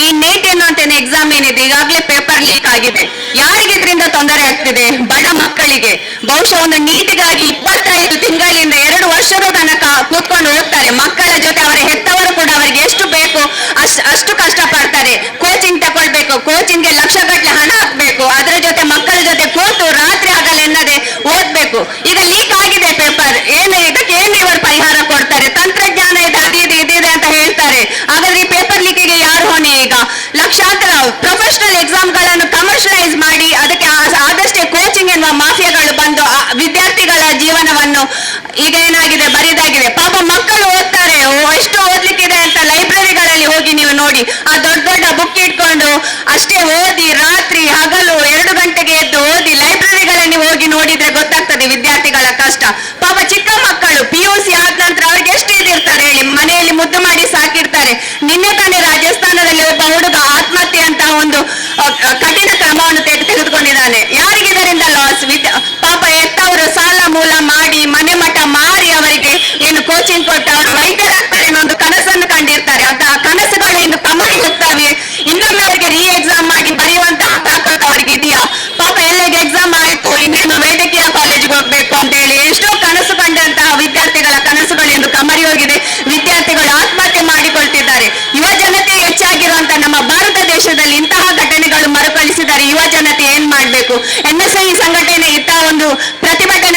ಈ neat ಎನ್ನುವಂತೇನೆ exam ಏನಿದೆ ಈಗಾಗಲೇ ಪೇಪರ್ ಲೀಕ್ ಆಗಿದೆ. ಯಾರಿಗೆ ಇದರಿಂದ ತೊಂದರೆ ಆಗ್ತಿದೆ? ಬಡ ಮಕ್ಕಳಿಗೆ. ಬಹುಶಃ ಒಂದು ನೀಟ್ಗಾಗಿ 25 ತಿಂಗಳಿಂದ 2 ವರ್ಷದ ತನಕ ಕೂತ್ಕೊಂಡು ಓದ್ತಾರೆ. ಮಕ್ಕಳ ಜೊತೆ ಅವರ ಹೆತ್ತವರು ಕೂಡ ಅವರಿಗೆ ಎಷ್ಟು ಬೇಕು ಅಷ್ಟು ಕಷ್ಟ ಪಡ್ತಾರೆ. ಕೋಚಿಂಗ್ ತಗೊಳ್ಬೇಕು, ಕೋಚಿಂಗ್ಗೆ ಲಕ್ಷಗಟ್ಟಲೆ ಹಣ ಹಾಕ್ಬೇಕು, ಅದರ ಜೊತೆ ಮಕ್ಕಳ ಜೊತೆ ಕೂತು ರಾತ್ರಿ ಹಗಲೆನ್ನದೆ ಓದ್ಬೇಕು. ಈಗ ಲೀಕ್ ಆಗಿದೆ ಪೇಪರ್. ಇದಕ್ಕೆ ಏನು ಇವರು ಪರಿಹಾರ ಕೊಡ್ತಾರೆ? ತಂತ್ರಜ್ಞಾನ ಇದೆ, ಇದಿದೆ ಅಂತ ಹೇಳ್ತಾರೆ. ಹಾಗಾದ್ರೆ ಈ ಪೇಪರ್ ಲೀಕಿಗೆ ಯಾರು ಹೊಣೆ? ಈಗ ಲಕ್ಷಾಂತರ ಪ್ರೊಫೆಷನಲ್ ಎಕ್ಸಾಮ್ಗಳನ್ನು ಕಮರ್ಷಿಯಲೈಸ್ ಮಾಡಿ ಅದಕ್ಕೆ ಆದಷ್ಟೇ ಕೋಚಿಂಗ್ ಎನ್ನುವ ಮಾಫಿಯಾಗಳು ಬಂದು ವಿದ್ಯಾರ್ಥಿಗಳ ಜೀವನವನ್ನು ಈಗ ಏನಾಗಿದೆ ಬರಿದಾಗಿದೆ. ಪಾಪ ಮಕ್ಕಳು ಓದ್ತಾರೆ, ಎಷ್ಟು ಓದ್ಲಿಕ್ಕಿದೆ ಅಂತ ಲೈಬ್ರರಿಗಳಲ್ಲಿ ಹೋಗಿ ನೀವು ನೋಡಿ. ಆ ದೊಡ್ಡ ದೊಡ್ಡ ಬುಕ್ ಇಟ್ಕೊಂಡು ಅಷ್ಟೇ ಓದಿ ರಾತ್ರಿ ಹಗಲು 2 ಗಂಟೆಗೆ ಎದ್ದು ಓದಿ ಲೈಬ್ರರಿಗಳಲ್ಲಿ ಹೋಗಿ ನೋಡಿದ್ರೆ ಗೊತ್ತಾಗ್ತದೆ ವಿದ್ಯಾರ್ಥಿಗಳ ಕಷ್ಟ. ಪಾಪ ಚಿಕ್ಕ ಮಕ್ಕಳು PUC ಆದ ನಂತರ ಅವ್ರಿಗೆ ಎಷ್ಟು ಇದಿರ್ತಾರೆ ಹೇಳಿ, ಮನೆಯಲ್ಲಿ ಮುದ್ದು ಮಾಡಿ ಸಾಕಿರ್ತಾರೆ. ನಿನ್ನೆ ತಾನೇ ರಾಜಸ್ಥಾನದಲ್ಲಿ ಒಬ್ಬ ಹುಡುಗ ಆತ್ಮಹತ್ಯೆ ಅಂತ ಒಂದು ಕಠಿಣ ಕ್ರಮವನ್ನು ತೆಗೆದುಕೊಂಡಿದ್ದಾನೆ. ಯಾರಿಗೆ ಇದರಿಂದ ಲಾಸ್? ಪಾಪ ಎತ್ತವರು ಸಾಲ ಮೂಲ ಮಾಡಿ ಮನೆ ಮಠ ಮಾರಿ ಅವರಿಗೆ ಏನು ಕೋಚಿಂಗ್ ಕೊಟ್ಟು ಅವರು ವೈದ್ಯರಾಗ್ತಾರೆ ಅನ್ನೊಂದು ಕನಸನ್ನು ಕಂಡಿರ್ತಾರೆ. ಆ ಕನಸುಗಳು ಇನ್ನು ಕಮ್ಮಿ ಹೋಗ್ತವೆ. ಇನ್ನೊಮ್ಮೆ ಅವರಿಗೆ ಎಕ್ಸಾಮ್ ಮಾಡಿ ಬರೆಯುವಂತಹ ತಾಕತ್ತು ಅವರಿಗೆ ಇದೆಯಾ? ಪಾಪ ಎಲ್ಲಿಗೆ ಎಕ್ಸಾಮ್ ಆಯ್ತು, ಇನ್ನೇನು ವೈದ್ಯಕೀಯ ಕಾಲೇಜಿಗೆ ಹೋಗ್ಬೇಕು ಅಂತ ಹೇಳಿ ಎಷ್ಟೋ ಕನಸು ಕಂಡಂತಹ ವಿದ್ಯಾರ್ಥಿಗಳ ಕನಸುಗಳು ಎಂದು ಕಮರಿ ಹೋಗಿದೆ. ವಿದ್ಯಾರ್ಥಿಗಳು ಆತ್ಮಹತ್ಯೆ ಮಾಡಿಕೊಳ್ತಿದ್ದಾರೆ. ಯುವ ಜನತೆ ಹೆಚ್ಚಾಗಿರುವಂತಹ ನಮ್ಮ ಭಾರತ ದೇಶದಲ್ಲಿ ಇಂತಹ ಘಟನೆಗಳು ಮರುಕಳಿಸಿದರೆ ಯುವ ಜನತೆ ಏನ್ ಮಾಡ್ಬೇಕು? NSI ಸಂಘಟನೆ ಇಂತಹ ಒಂದು ಪ್ರತಿಭಟನೆ